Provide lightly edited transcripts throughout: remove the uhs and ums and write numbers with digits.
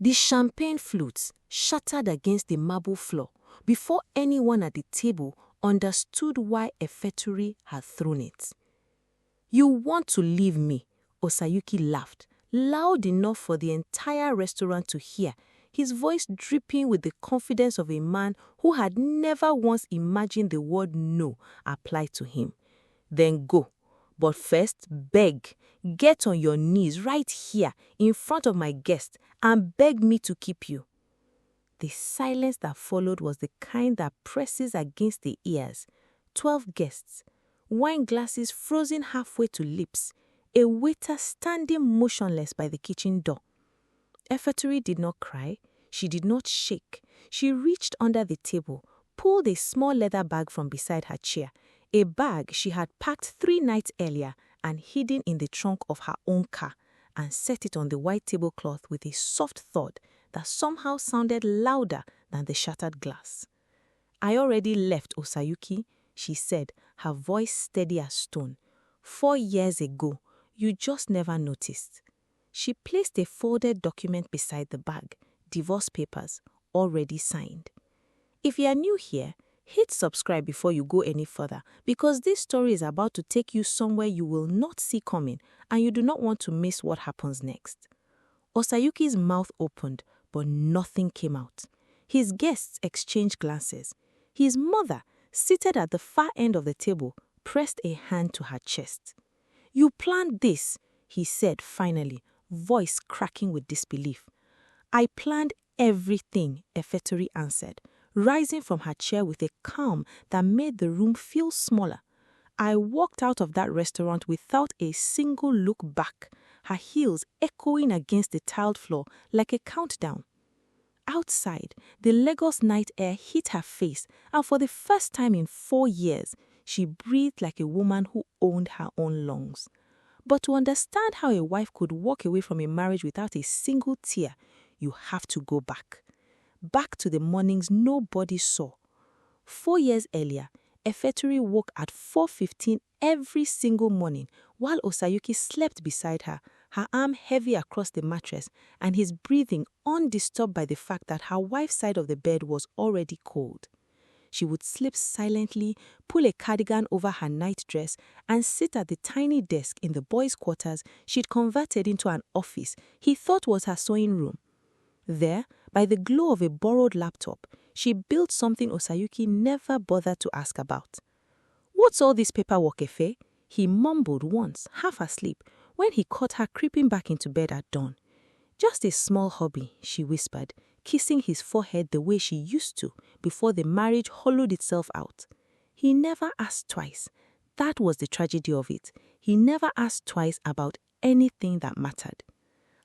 The champagne flutes shattered against the marble floor before anyone at the table understood why Efeturi had thrown it. "You want to leave me?" Osayuki laughed, loud enough for the entire restaurant to hear, his voice dripping with the confidence of a man who had never once imagined the word no applied to him. "Then go. But first, beg. Get on your knees right here in front of my guests and beg me to keep you." The silence that followed was the kind that presses against the ears. 12 guests, wine glasses frozen halfway to lips, a waiter standing motionless by the kitchen door. Efeturi did not cry. She did not shake. She reached under the table, pulled a small leather bag from beside her chair, a bag she had packed 3 nights earlier and hidden in the trunk of her own car, and set it on the white tablecloth with a soft thud that somehow sounded louder than the shattered glass. "I already left, Osayuki," she said, her voice steady as stone. 4 years ago, you just never noticed." She placed a folded document beside the bag, divorce papers, already signed. If you are new here, hit subscribe before you go any further, because this story is about to take you somewhere you will not see coming and you do not want to miss what happens next. Osayuki's mouth opened, but nothing came out. His guests exchanged glances. His mother, seated at the far end of the table, pressed a hand to her chest. "You planned this," he said finally, voice cracking with disbelief. "I planned everything," Efeturi answered, rising from her chair with a calm that made the room feel smaller. "I walked out of that restaurant without a single look back, her heels echoing against the tiled floor like a countdown." Outside, the Lagos night air hit her face, and for the first time in 4 years, she breathed like a woman who owned her own lungs. But to understand how a wife could walk away from a marriage without a single tear, you have to go back. Back to the mornings nobody saw. 4 years earlier, Efeturi woke at 4:15 every single morning while Osayuki slept beside her, her arm heavy across the mattress and his breathing undisturbed by the fact that her wife's side of the bed was already cold. She would sleep silently, pull a cardigan over her nightdress, and sit at the tiny desk in the boys' quarters she'd converted into an office he thought was her sewing room. There, by the glow of a borrowed laptop, she built something Osayuki never bothered to ask about. "What's all this paperwork, Efe?" he mumbled once, half asleep, when he caught her creeping back into bed at dawn. "Just a small hobby," she whispered, kissing his forehead the way she used to before the marriage hollowed itself out. He never asked twice. That was the tragedy of it. He never asked twice about anything that mattered.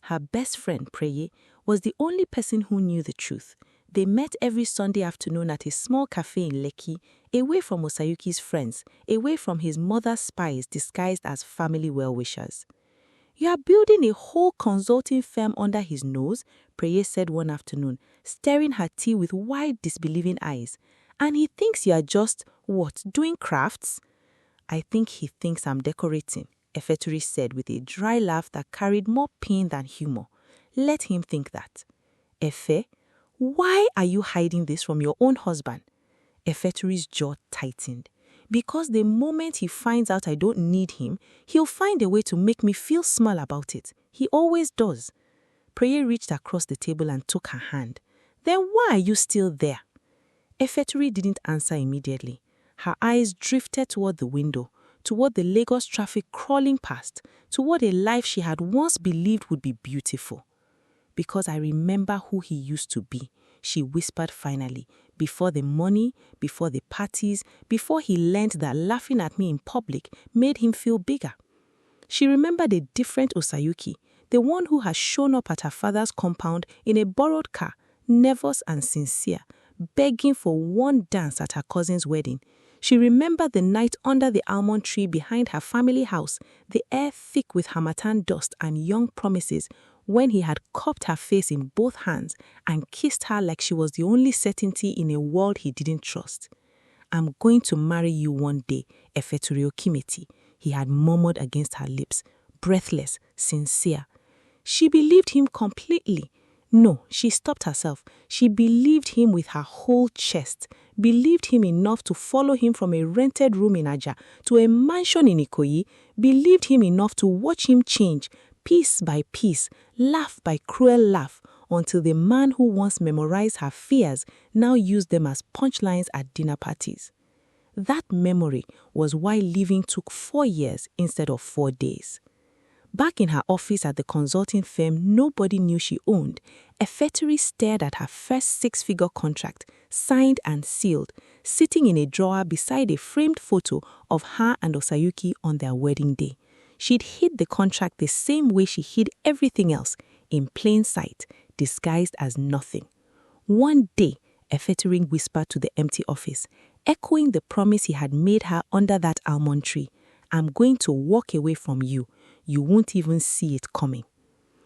Her best friend, Preye, was the only person who knew the truth. They met every Sunday afternoon at a small cafe in Lekki, away from Osayuki's friends, away from his mother's spies disguised as family well-wishers. "You are building a whole consulting firm under his nose," Preye said one afternoon, staring her tea with wide, disbelieving eyes. "And he thinks you are just, what, doing crafts?" "I think he thinks I'm decorating," Efeturi said with a dry laugh that carried more pain than humor. "Let him think that." "Efe, why are you hiding this from your own husband?" Efeturi's jaw tightened. "Because the moment he finds out I don't need him, he'll find a way to make me feel small about it. He always does." Preye reached across the table and took her hand. "Then why are you still there?" Efeturi didn't answer immediately. Her eyes drifted toward the window, toward the Lagos traffic crawling past, toward a life she had once believed would be beautiful. "Because I remember who he used to be," she whispered finally, "before the money, before the parties, before he learned that laughing at me in public made him feel bigger." She remembered a different Osayuki, the one who had shown up at her father's compound in a borrowed car, nervous and sincere, begging for one dance at her cousin's wedding. She remembered the night under the almond tree behind her family house, the air thick with harmattan dust and young promises, when he had cupped her face in both hands and kissed her like she was the only certainty in a world he didn't trust. "I'm going to marry you one day, Efeturi Okimeti," he had murmured against her lips, breathless, sincere. She believed him completely. No, she stopped herself. She believed him with her whole chest, believed him enough to follow him from a rented room in Aja to a mansion in Ikoyi, believed him enough to watch him change, piece by piece, laugh by cruel laugh, until the man who once memorized her fears now used them as punchlines at dinner parties. That memory was why leaving took 4 years instead of 4 days. Back in her office at the consulting firm nobody knew she owned, Efeturi stared at her first 6-figure contract, signed and sealed, sitting in a drawer beside a framed photo of her and Osayuki on their wedding day. She'd hid the contract the same way she hid everything else, in plain sight, disguised as nothing. One day, Efeturi whispered to the empty office, echoing the promise he had made her under that almond tree, "I'm going to walk away from you. You won't even see it coming."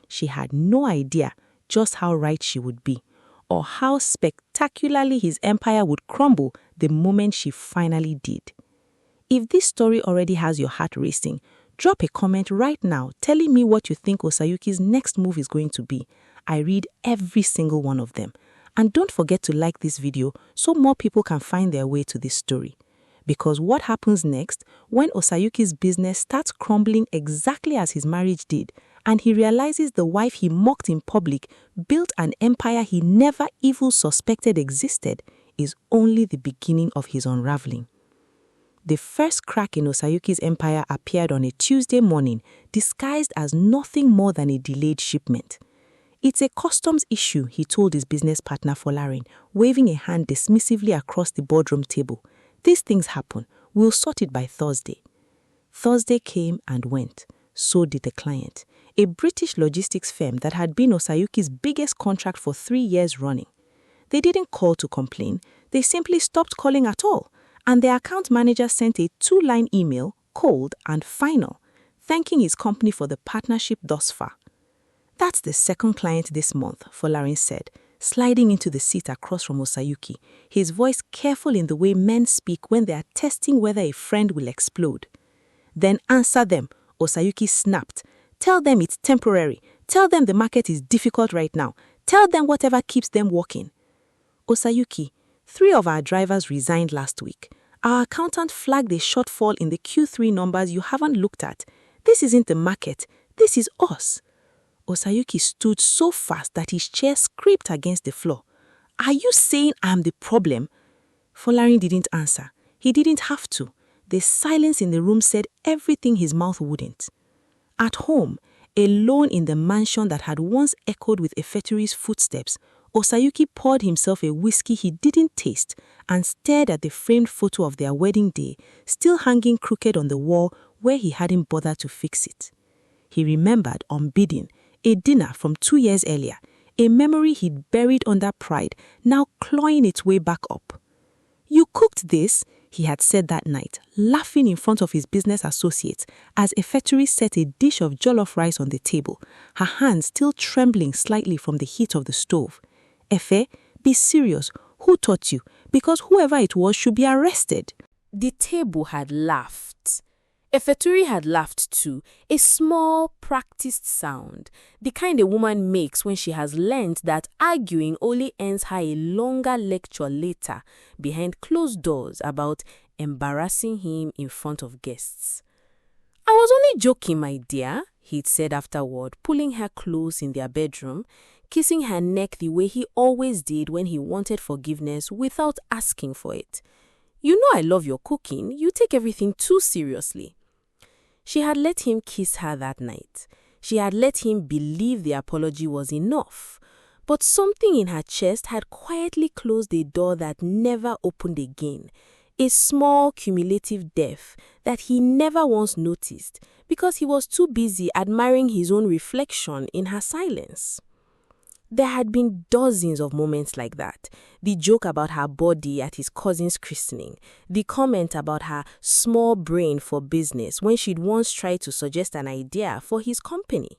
She had no idea just how right she would be, or how spectacularly his empire would crumble the moment she finally did. If this story already has your heart racing, drop a comment right now telling me what you think Osayuki's next move is going to be. I read every single one of them. And don't forget to like this video so more people can find their way to this story. Because what happens next when Osayuki's business starts crumbling exactly as his marriage did, and he realizes the wife he mocked in public built an empire he never even suspected existed, is only the beginning of his unraveling. The first crack in Osayuki's empire appeared on a Tuesday morning, disguised as nothing more than a delayed shipment. "It's a customs issue," he told his business partner Folarin, waving a hand dismissively across the boardroom table. "These things happen. We'll sort it by Thursday." Thursday came and went. So did the client, a British logistics firm that had been Osayuki's biggest contract for 3 years running. They didn't call to complain. They simply stopped calling at all, and their account manager sent a 2-line email, cold and final, thanking his company for the partnership thus far. "That's the second client this month," Folarin said, sliding into the seat across from Osayuki, his voice careful in the way men speak when they are testing whether a friend will explode. "Then answer them," Osayuki snapped. "Tell them it's temporary. Tell them the market is difficult right now. Tell them whatever keeps them working." "Osayuki, 3 of our drivers resigned last week. Our accountant flagged a shortfall in the Q3 numbers you haven't looked at. This isn't the market. This is us." Osayuki stood so fast that his chair scraped against the floor. "Are you saying I'm the problem?" Folarin didn't answer. He didn't have to. The silence in the room said everything his mouth wouldn't. At home, alone in the mansion that had once echoed with Efeturi's footsteps, Osayuki poured himself a whiskey he didn't taste and stared at the framed photo of their wedding day, still hanging crooked on the wall where he hadn't bothered to fix it. He remembered, unbidden, a dinner from 2 years earlier, a memory he'd buried under pride, now clawing its way back up. "You cooked this," he had said that night, laughing in front of his business associates as Efeturi set a dish of jollof rice on the table, her hands still trembling slightly from the heat of the stove. "Efe, be serious. Who taught you? Because whoever it was should be arrested." The table had laughed. Efeturi had laughed too, a small, practiced sound, the kind a woman makes when she has learned that arguing only earns her a longer lecture later behind closed doors about embarrassing him in front of guests. "I was only joking, my dear," he'd said afterward, pulling her close in their bedroom, kissing her neck the way he always did when he wanted forgiveness without asking for it. "You know I love your cooking. You take everything too seriously." She had let him kiss her that night. She had let him believe the apology was enough. But something in her chest had quietly closed a door that never opened again, a small cumulative death that he never once noticed because he was too busy admiring his own reflection in her silence. There had been dozens of moments like that. The joke about her body at his cousin's christening, the comment about her small brain for business when she'd once tried to suggest an idea for his company,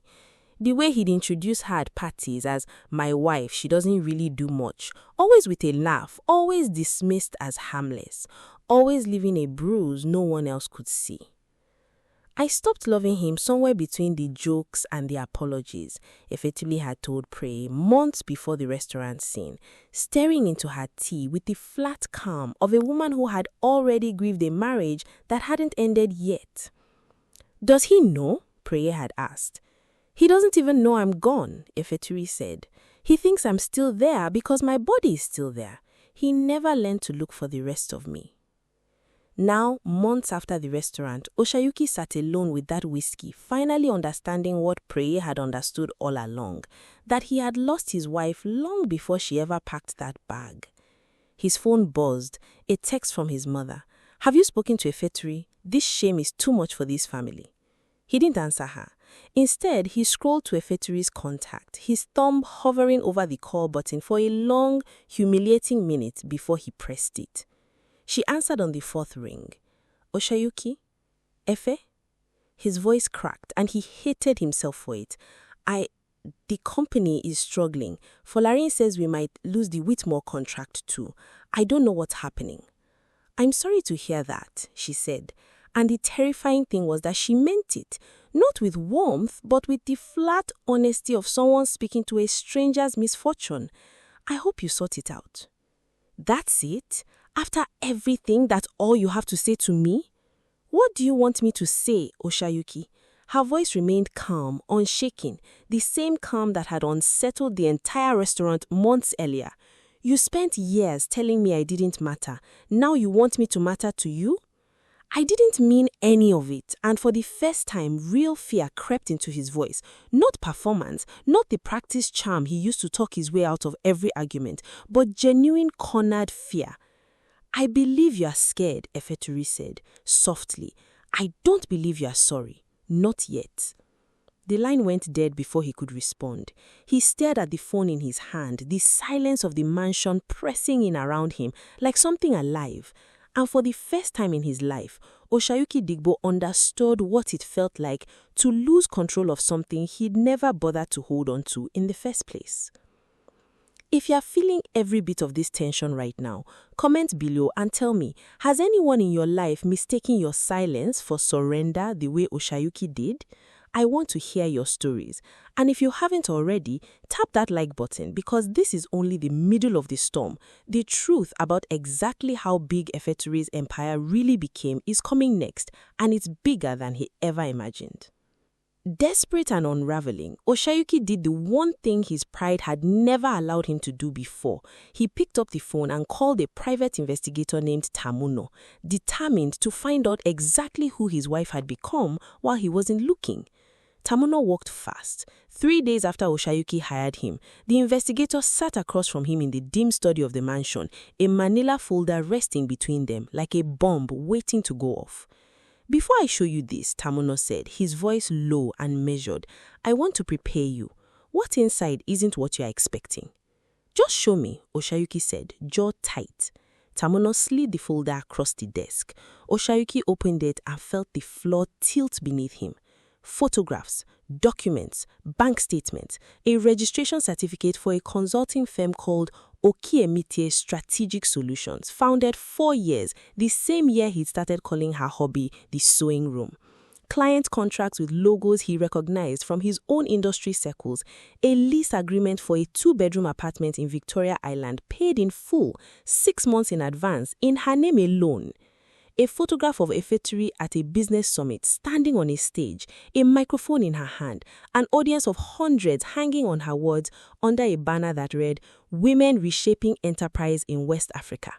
the way he'd introduce her at parties as "my wife, she doesn't really do much," always with a laugh, always dismissed as harmless, always leaving a bruise no one else could see. I stopped loving him somewhere between the jokes and the apologies, Efeturi had told Prey months before the restaurant scene, staring into her tea with the flat calm of a woman who had already grieved a marriage that hadn't ended yet. Does he know? Prey had asked. He doesn't even know I'm gone, Efeturi said. He thinks I'm still there because my body is still there. He never learned to look for the rest of me. Now, months after the restaurant, Osayuki sat alone with that whiskey, finally understanding what Prey had understood all along, that he had lost his wife long before she ever packed that bag. His phone buzzed, a text from his mother. Have you spoken to Efeturi? This shame is too much for this family. He didn't answer her. Instead, he scrolled to Efeturi's contact, his thumb hovering over the call button for a long, humiliating minute before he pressed it. She answered on the fourth ring. Osayuki? Efe? His voice cracked, and he hated himself for it. The company is struggling. Folarin says we might lose the Whitmore contract too. I don't know what's happening. I'm sorry to hear that, she said. And the terrifying thing was that she meant it, not with warmth, but with the flat honesty of someone speaking to a stranger's misfortune. I hope you sort it out. That's it? After everything, that's all you have to say to me? What do you want me to say, Osayuki? Her voice remained calm, unshaken, the same calm that had unsettled the entire restaurant months earlier. You spent years telling me I didn't matter. Now you want me to matter to you? I didn't mean any of it, and for the first time, real fear crept into his voice. Not performance, not the practiced charm he used to talk his way out of every argument, but genuine cornered fear. I believe you are scared, Efeturi said, softly. I don't believe you are sorry. Not yet. The line went dead before he could respond. He stared at the phone in his hand, the silence of the mansion pressing in around him like something alive. And for the first time in his life, Osayuki Digbo understood what it felt like to lose control of something he'd never bothered to hold on to in the first place. If you're feeling every bit of this tension right now, comment below and tell me, has anyone in your life mistaken your silence for surrender the way Osayuki did? I want to hear your stories. And if you haven't already, tap that like button because this is only the middle of the storm. The truth about exactly how big Efeturi's empire really became is coming next, and it's bigger than he ever imagined. Desperate and unraveling, Osayuki did the one thing his pride had never allowed him to do before. He picked up the phone and called a private investigator named Tamuno, determined to find out exactly who his wife had become while he wasn't looking. Tamuno walked fast. 3 days after Osayuki hired him, the investigator sat across from him in the dim study of the mansion, a manila folder resting between them like a bomb waiting to go off. Before I show you this, Tamuno said, his voice low and measured, I want to prepare you. What's inside isn't what you're expecting. Just show me, Osayuki said, jaw tight. Tamuno slid the folder across the desk. Osayuki opened it and felt the floor tilt beneath him. Photographs, documents, bank statements, a registration certificate for a consulting firm called Okiemite Strategic Solutions, founded 4 years, the same year he started calling her hobby the sewing room. Client contracts with logos he recognized from his own industry circles, a lease agreement for a 2-bedroom apartment in Victoria Island paid in full, 6 months in advance, in her name alone. A photograph of Efeturi at a business summit standing on a stage, a microphone in her hand, an audience of hundreds hanging on her words under a banner that read, Women Reshaping Enterprise in West Africa.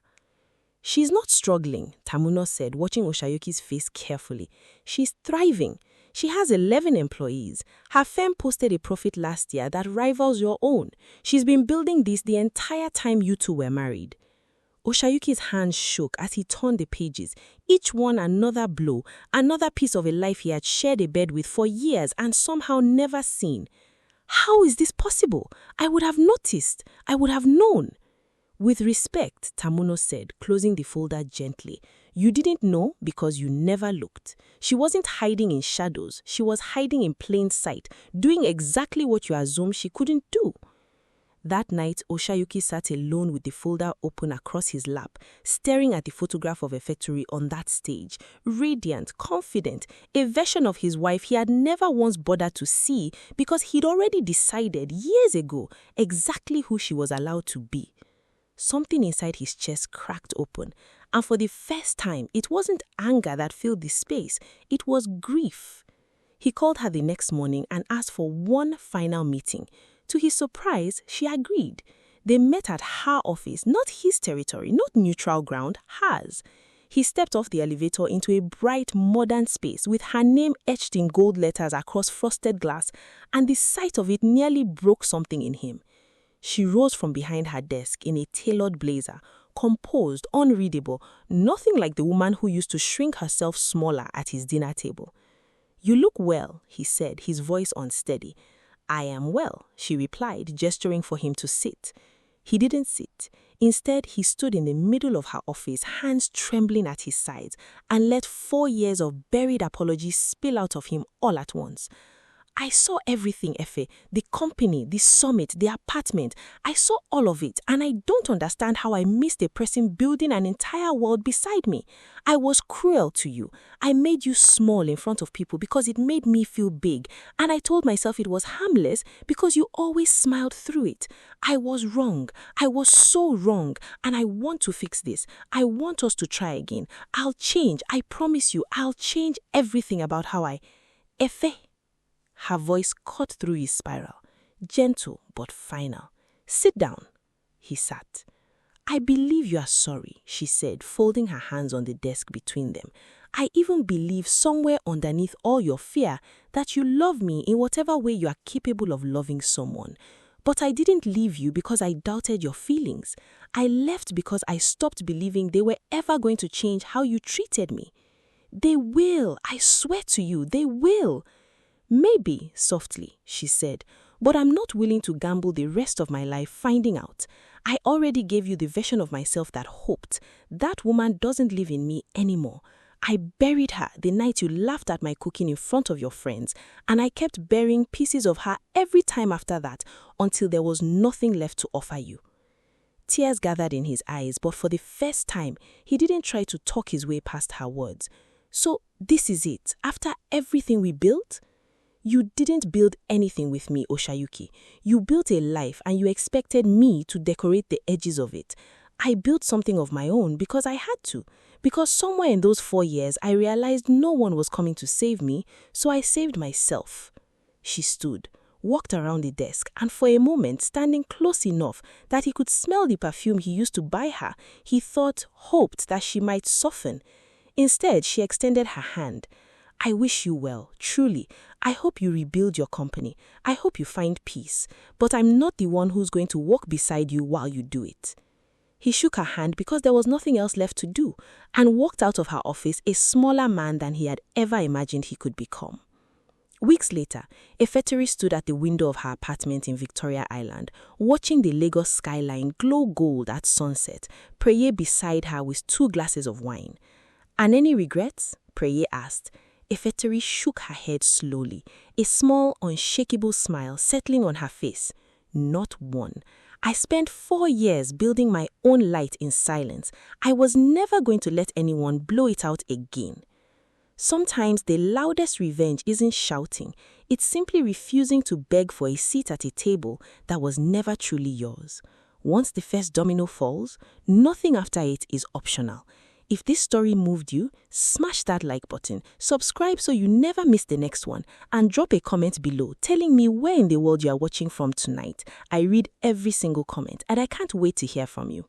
She's not struggling, Tamuno said, watching Osayuki's face carefully. She's thriving. She has 11 employees. Her firm posted a profit last year that rivals your own. She's been building this the entire time you two were married. Osayuki's hands shook as he turned the pages, each one another blow, another piece of a life he had shared a bed with for years and somehow never seen. How is this possible? I would have noticed. I would have known. With respect, Tamuno said, closing the folder gently. You didn't know because you never looked. She wasn't hiding in shadows. She was hiding in plain sight, doing exactly what you assumed she couldn't do. That night, Osayuki sat alone with the folder open across his lap, staring at the photograph of Efeturi on that stage, radiant, confident, a version of his wife he had never once bothered to see because he'd already decided years ago exactly who she was allowed to be. Something inside his chest cracked open, and for the first time, it wasn't anger that filled the space, it was grief. He called her the next morning and asked for one final meeting. To his surprise, she agreed. They met at her office, not his territory, not neutral ground, hers. He stepped off the elevator into a bright, modern space with her name etched in gold letters across frosted glass, and the sight of it nearly broke something in him. She rose from behind her desk in a tailored blazer, composed, unreadable, nothing like the woman who used to shrink herself smaller at his dinner table. "You look well," he said, his voice unsteady. "I am well," she replied, gesturing for him to sit. He didn't sit. Instead, he stood in the middle of her office, hands trembling at his sides, and let 4 years of buried apologies spill out of him all at once. "I saw everything, Efe. The company, the summit, the apartment. I saw all of it, and I don't understand how I missed a person building an entire world beside me. I was cruel to you. I made you small in front of people because it made me feel big, and I told myself it was harmless because you always smiled through it. I was wrong. I was so wrong, and I want to fix this. I want us to try again. I'll change. I promise you, I'll change everything about how I..." "Efe." Her voice cut through his spiral, gentle but final. "Sit down." He sat. "I believe you are sorry," she said, folding her hands on the desk between them. "I even believe somewhere underneath all your fear that you love me in whatever way you are capable of loving someone. But I didn't leave you because I doubted your feelings. I left because I stopped believing they were ever going to change how you treated me. They will, I swear to you, they will." "Maybe," softly, she said, "but I'm not willing to gamble the rest of my life finding out. I already gave you the version of myself that hoped. That woman doesn't live in me anymore. I buried her the night you laughed at my cooking in front of your friends, and I kept burying pieces of her every time after that until there was nothing left to offer you." Tears gathered in his eyes, but for the first time, he didn't try to talk his way past her words. "So this is it, after everything we built?" "You didn't build anything with me, Osayuki. You built a life and you expected me to decorate the edges of it. I built something of my own because I had to. Because somewhere in those 4 years, I realized no one was coming to save me, so I saved myself." She stood, walked around the desk, and for a moment, standing close enough that he could smell the perfume he used to buy her, he hoped that she might soften. Instead, she extended her hand. "I wish you well, truly. I hope you rebuild your company. I hope you find peace. But I'm not the one who's going to walk beside you while you do it." He shook her hand because there was nothing else left to do, and walked out of her office a smaller man than he had ever imagined he could become. Weeks later, Efeturi stood at the window of her apartment in Victoria Island, watching the Lagos skyline glow gold at sunset, Preye beside her with 2 glasses of wine. "And any regrets?" Preye asked. Efeturi shook her head slowly, a small, unshakable smile settling on her face. "Not one. I spent 4 years building my own light in silence. I was never going to let anyone blow it out again." Sometimes the loudest revenge isn't shouting. It's simply refusing to beg for a seat at a table that was never truly yours. Once the first domino falls, nothing after it is optional. If this story moved you, smash that like button, subscribe so you never miss the next one, and drop a comment below telling me where in the world you are watching from tonight. I read every single comment and I can't wait to hear from you.